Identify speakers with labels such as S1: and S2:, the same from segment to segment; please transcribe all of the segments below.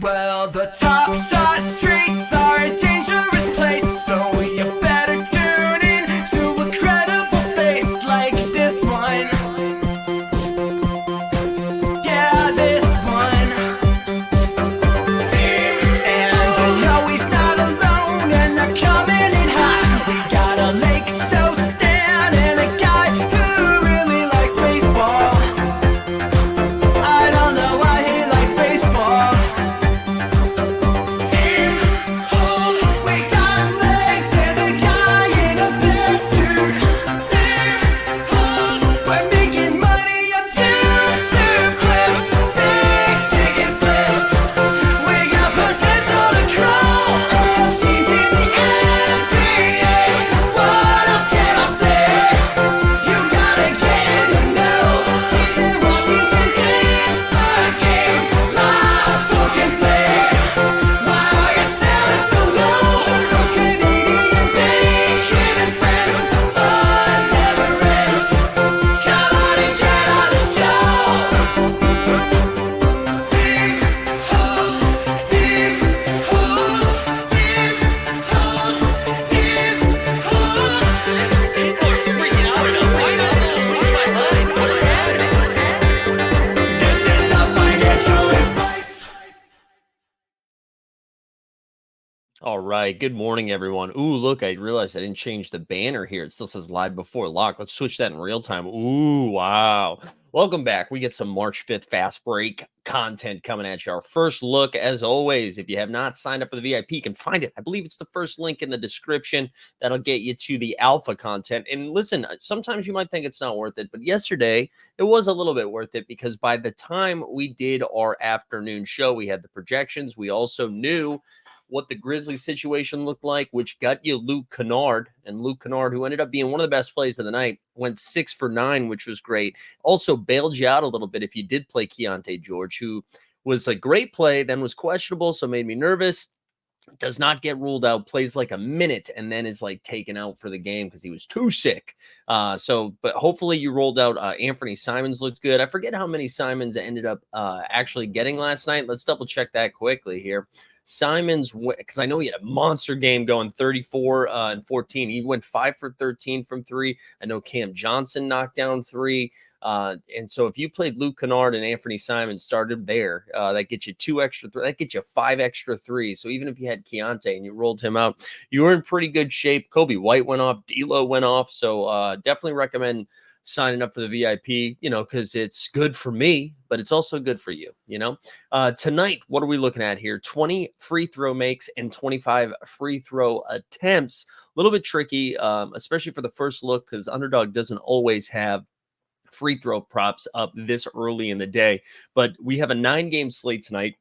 S1: Well, the top side streets are a dangerous place, so you better tune in to a credible face like this one. Yeah, this one. And you know he's not alone, and they're coming in hot. We got a Lake so Stan and a guy who really likes baseball. I don't know why he likes baseball. We got legs and a guy in a bear suit. We're making money up YouTube clips, big ticket flips. We got potential to grow. He's in the NBA. What else can I say? You gotta get in the know. Even Washington's inside game. Live talking flag. Why are you selling so low? Those Canadian bacon and friends. Fun never ends. Come on and get on the show. This is not financial advice.
S2: All right. Good morning, everyone. Ooh, look, I realized I didn't change the banner here. It still says live before lock. Let's switch that in real time. Ooh, wow. Welcome back. We get some March 5th fast break content coming at you. Our first look, as always, if you have not signed up for the VIP, you can find it. I believe it's the first link in the description. That'll get you to the alpha content. And listen, sometimes you might think it's not worth it, but yesterday it was a little bit worth it because by the time we did our afternoon show, we had the projections. We also knew what the Grizzlies situation looked like, which got you Luke Kennard. And Luke Kennard, who ended up being one of the best plays of the night, went 6 for 9, which was great. Also bailed you out a little bit if you did play Keontae George, who was a great play, then was questionable, so made me nervous. Does not get ruled out, plays like a minute, and then is like taken out for the game because he was too sick. But hopefully you rolled out Anthony Simons looked good. I forget how many Simons ended up actually getting last night. Let's double check that quickly here. Simons, because I know he had a monster game going 34 and 14. He went 5 for 13 from 3. I know Cam Johnson knocked down 3. And so if you played Luke Kennard and Anthony Simons started there, that gets you 2 extra. That gets you 5 extra 3s. So even if you had Keontae and you rolled him out, you were in pretty good shape. Kobe White went off. D'Lo went off. So definitely recommend signing up for the VIP, because it's good for me, but it's also good for you, Tonight, what are we looking at here? 20 free throw makes and 25 free throw attempts. A little bit tricky, especially for the first look, because Underdog doesn't always have free throw props up this early in the day. But we have a 9-game slate tonight.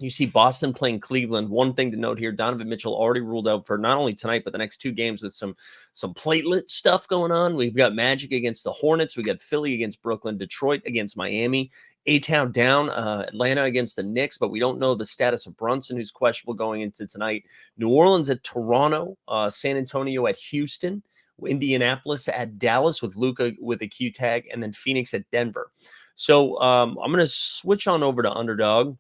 S2: You see Boston playing Cleveland. One thing to note here, Donovan Mitchell already ruled out for not only tonight, but the next 2 games with some platelet stuff going on. We've got Magic against the Hornets. We got Philly against Brooklyn, Detroit against Miami, A-Town down, Atlanta against the Knicks, but we don't know the status of Brunson, who's questionable going into tonight. New Orleans at Toronto, San Antonio at Houston, Indianapolis at Dallas with Luka with a Q tag, and then Phoenix at Denver. So I'm going to switch on over to Underdog,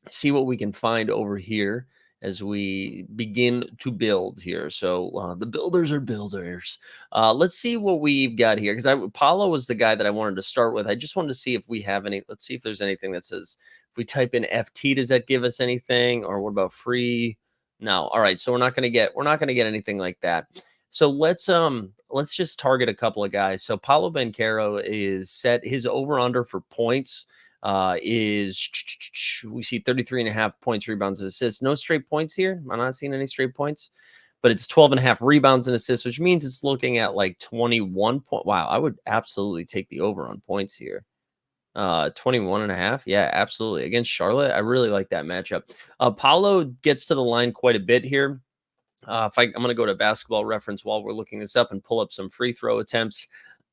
S2: see what we can find over here as we begin to build here. So the builders are builders. Let's see what we've got here, because Paulo was the guy that I wanted to start with. I just wanted to see if we have any. Let's see if there's anything that says, if we type in FT, does that give us anything? Or what about free? No. All right. So we're not going to get anything like that. So let's just target a couple of guys. So Paulo Banchero is set. His over-under for points is, we see 33.5 points, rebounds, and assists. No straight points here. I'm not seeing any straight points, but it's 12.5 rebounds and assists, which means it's looking at like 21 point. Wow, I would absolutely take the over on points here. 21.5. Yeah, absolutely. Against Charlotte, I really like that matchup. Paulo gets to the line quite a bit here. I'm going to go to Basketball Reference while we're looking this up and pull up some free throw attempts.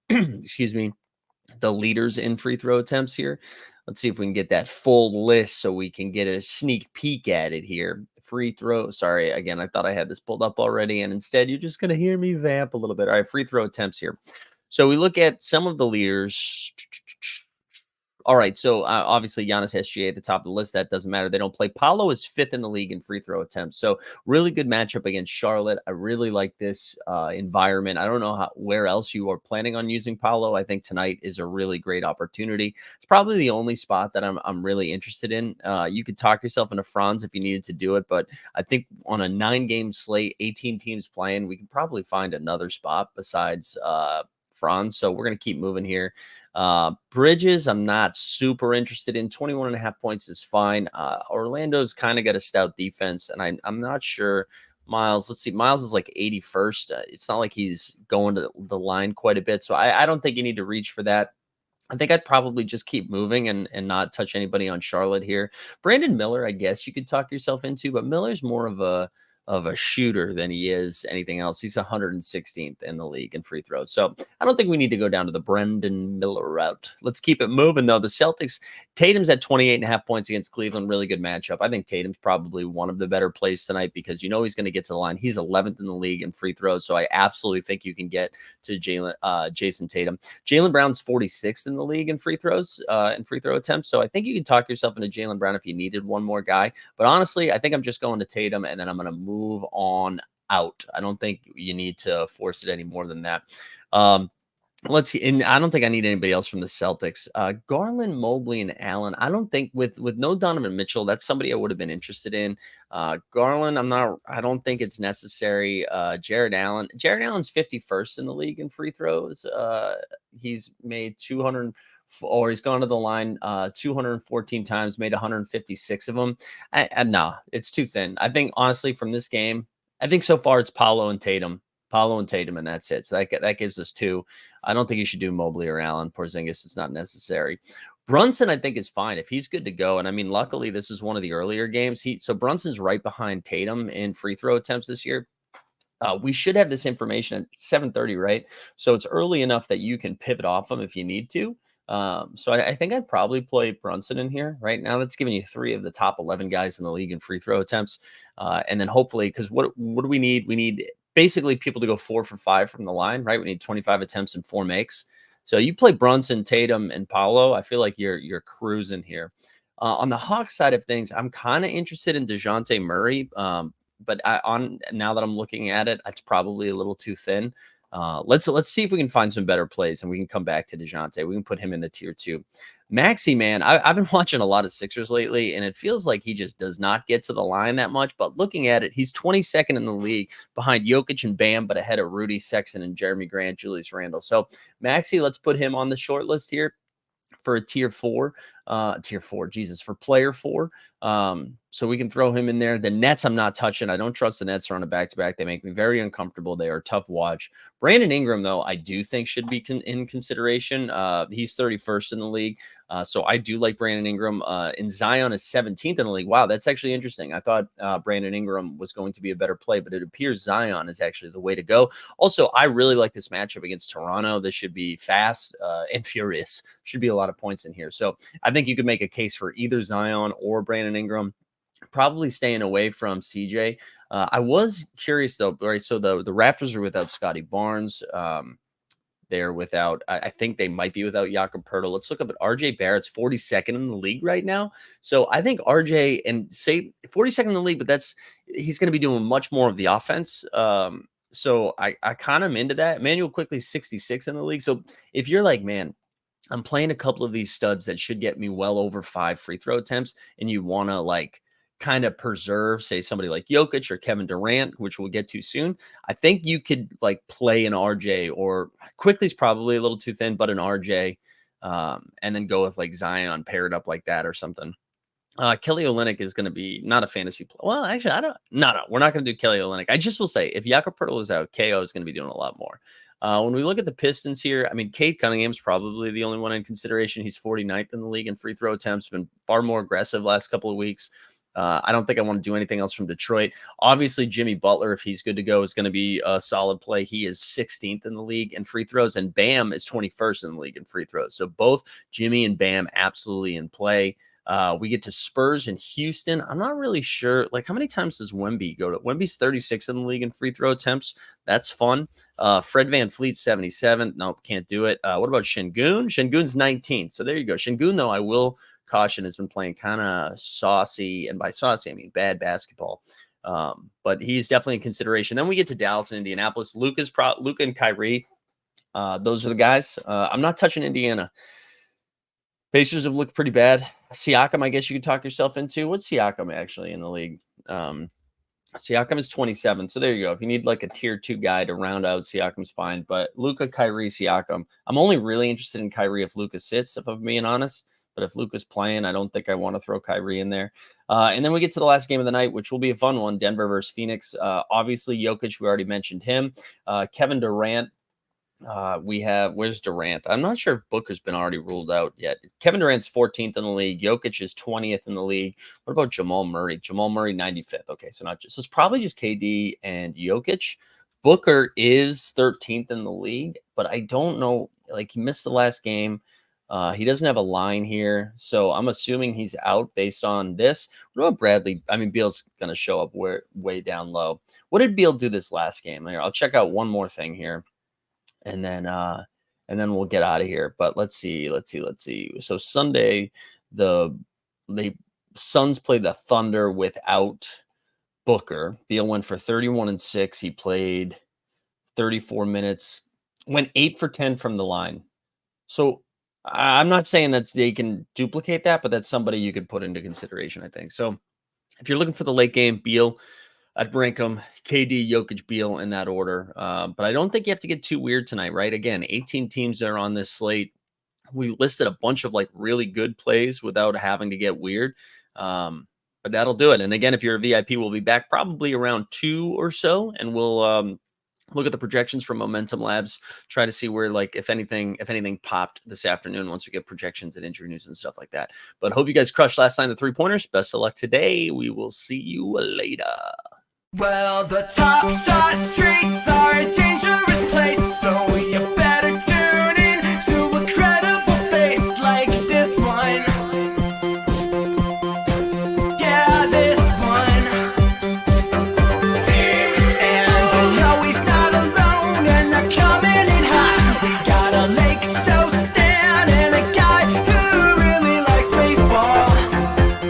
S2: Excuse me. The leaders in free throw attempts here. Let's see if we can get that full list so we can get a sneak peek at it here. Free throw. Sorry, again, I thought I had this pulled up already, and instead you're just going to hear me vamp a little bit. All right, free throw attempts here. So we look at some of the leaders. All right. So obviously Giannis SGA at the top of the list. That doesn't matter. They don't play. Paolo is fifth in the league in free throw attempts. So really good matchup against Charlotte. I really like this environment. I don't know where else you are planning on using Paolo. I think tonight is a really great opportunity. It's probably the only spot that I'm really interested in. You could talk yourself into Franz if you needed to do it, but I think on a 9-game slate, 18 teams playing, we can probably find another spot besides Franz. So we're going to keep moving here. Bridges, I'm not super interested in. 21.5 points is fine. Orlando's kind of got a stout defense, and I'm not sure. Miles, let's see. Miles is like 81st. It's not like he's going to the line quite a bit. So I don't think you need to reach for that. I think I'd probably just keep moving and not touch anybody on Charlotte here. Brandon Miller, I guess you could talk yourself into, but Miller's more of a shooter than he is anything else. He's 116th in the league in free throws. So I don't think we need to go down to the Brendan Miller route. Let's keep it moving, though. The Celtics, Tatum's at 28.5 points against Cleveland. Really good matchup. I think Tatum's probably one of the better plays tonight because you know he's going to get to the line. He's 11th in the league in free throws. So I absolutely think you can get to Jason Tatum. Jaylen Brown's 46th in the league in free throws, in free throw attempts. So I think you can talk yourself into Jaylen Brown if you needed one more guy. But honestly, I think I'm just going to Tatum and then I'm going to move on out. I don't think you need to force it any more than that. Let's see. And I don't think I need anybody else from the Celtics. Garland, Mobley, and Allen. I don't think with no Donovan Mitchell, that's somebody I would have been interested in. Garland, I don't think it's necessary. Jared Allen's 51st in the league in free throws. He's made 200 or he's gone to the line 214 times, made 156 of them. No, it's too thin. I think honestly from this game, I think so far it's Paolo and Tatum, and that's it. So that gives us two. I don't think you should do Mobley or Allen. Porzingis, it's not necessary. Brunson, I think, is fine if he's good to go. And I mean, luckily, this is one of the earlier games. So Brunson's right behind Tatum in free throw attempts this year. We should have this information at 7:30, right? So it's early enough that you can pivot off them if you need to. So I think I'd probably play Brunson in here right now. That's giving you 3 of the top 11 guys in the league in free throw attempts. And then hopefully, because what do we need? We need basically people to go 4 for 5 from the line, right? We need 25 attempts and 4 makes. So you play Brunson, Tatum, and Paolo. I feel like you're cruising here. On the Hawks side of things, I'm kind of interested in DeJounte Murray. But now that I'm looking at it, it's probably a little too thin. Let's see if we can find some better plays and we can come back to DeJounte. We can put him in the tier 2. Maxey, man, I've been watching a lot of Sixers lately, and it feels like he just does not get to the line that much. But looking at it, he's 22nd in the league behind Jokic and Bam, but ahead of Rudy, Sexton, and Jeremy Grant, Julius Randle. So Maxey, let's put him on the short list here for a tier 4, Jesus, for player 4. So we can throw him in there. The Nets, I'm not touching. I don't trust the Nets on a back-to-back. They make me very uncomfortable. They are a tough watch. Brandon Ingram, though, I do think should be in consideration. He's 31st in the league. So I do like Brandon Ingram. And Zion is 17th in the league. Wow, that's actually interesting. I thought Brandon Ingram was going to be a better play, but it appears Zion is actually the way to go. Also, I really like this matchup against Toronto. This should be fast and furious. Should be a lot of points in here. So I think you could make a case for either Zion or Brandon Ingram. Probably staying away from CJ. I was curious though, right? So the Raptors are without Scotty Barnes. They're without, I think they might be without Jakob Poeltl. Let's look up at RJ Barrett's 42nd in the league right now. So I think RJ and say 42nd in the league, but he's going to be doing much more of the offense. So I kind of am into that. Emmanuel Quickly 66 in the league. So if you're like, man, I'm playing a couple of these studs that should get me well over 5 free throw attempts, and you want to like kind of preserve, say, somebody like Jokic or Kevin Durant, which we'll get to soon. I think you could like play an RJ, or Quickly's probably a little too thin, but an RJ, and then go with like Zion paired up like that or something. Kelly Olynyk is going to be not a fantasy play. Well, actually, no, we're not going to do Kelly Olynyk. I just will say if Jakob Poeltl is out, KO is going to be doing a lot more. When we look at the Pistons here, I mean, Cade Cunningham's probably the only one in consideration. He's 49th in the league in free throw attempts, been far more aggressive last couple of weeks. I don't think I want to do anything else from Detroit. Obviously, Jimmy Butler, if he's good to go, is going to be a solid play. He is 16th in the league in free throws, and Bam is 21st in the league in free throws. So both Jimmy and Bam absolutely in play. We get to Spurs in Houston. I'm not really sure. Like, how many times does Wemby go to? Wemby's 36 in the league in free throw attempts. That's fun. Fred VanVleet, 77. Nope, can't do it. What about Şengün? Şengün's 19. So there you go. Şengün, though, I will caution, has been playing kind of saucy. And by saucy, I mean bad basketball. But he's definitely in consideration. Then we get to Dallas and Indianapolis. Luka and Kyrie. Those are the guys. I'm not touching Indiana. Pacers have looked pretty bad. Siakam, I guess you could talk yourself into. What's Siakam actually in the league? Siakam is 27. So there you go. If you need like a tier 2 guy to round out, Siakam's fine. But Luka, Kyrie, Siakam. I'm only really interested in Kyrie if Luka sits, if I'm being honest. But if Luka's playing, I don't think I want to throw Kyrie in there. And then we get to the last game of the night, which will be a fun one. Denver versus Phoenix. Obviously, Jokic, we already mentioned him. Kevin Durant. Where's Durant? I'm not sure if Booker's been already ruled out yet. Kevin Durant's 14th in the league. Jokic is 20th in the league. What about Jamal Murray? Jamal Murray, 95th. Okay, so it's probably just KD and Jokic. Booker is 13th in the league, but I don't know. Like, he missed the last game. He doesn't have a line here, so I'm assuming he's out based on this. What about Bradley? I mean, Beal's going to show up way down low. What did Beal do this last game? I'll check out one more thing here. And then we'll get out of here. But let's see. So Sunday, the Suns played the Thunder without Booker. Beal went for 31 and 6. He played 34 minutes, went 8 for 10 from the line. So I'm not saying that they can duplicate that, but that's somebody you could put into consideration, I think. So if you're looking for the late game, Beal, I'd rank them KD, Jokic, Beal in that order. But I don't think you have to get too weird tonight, right? Again, 18 teams are on this slate. We listed a bunch of like really good plays without having to get weird. But that'll do it. And again, if you're a VIP, we'll be back probably around 2 or so. And we'll look at the projections from Momentum Labs, try to see where, like, if anything popped this afternoon once we get projections and injury news and stuff like that. But hope you guys crushed last night, the 3-pointers. Best of luck today. We will see you later.
S1: Well, the top shot streaks are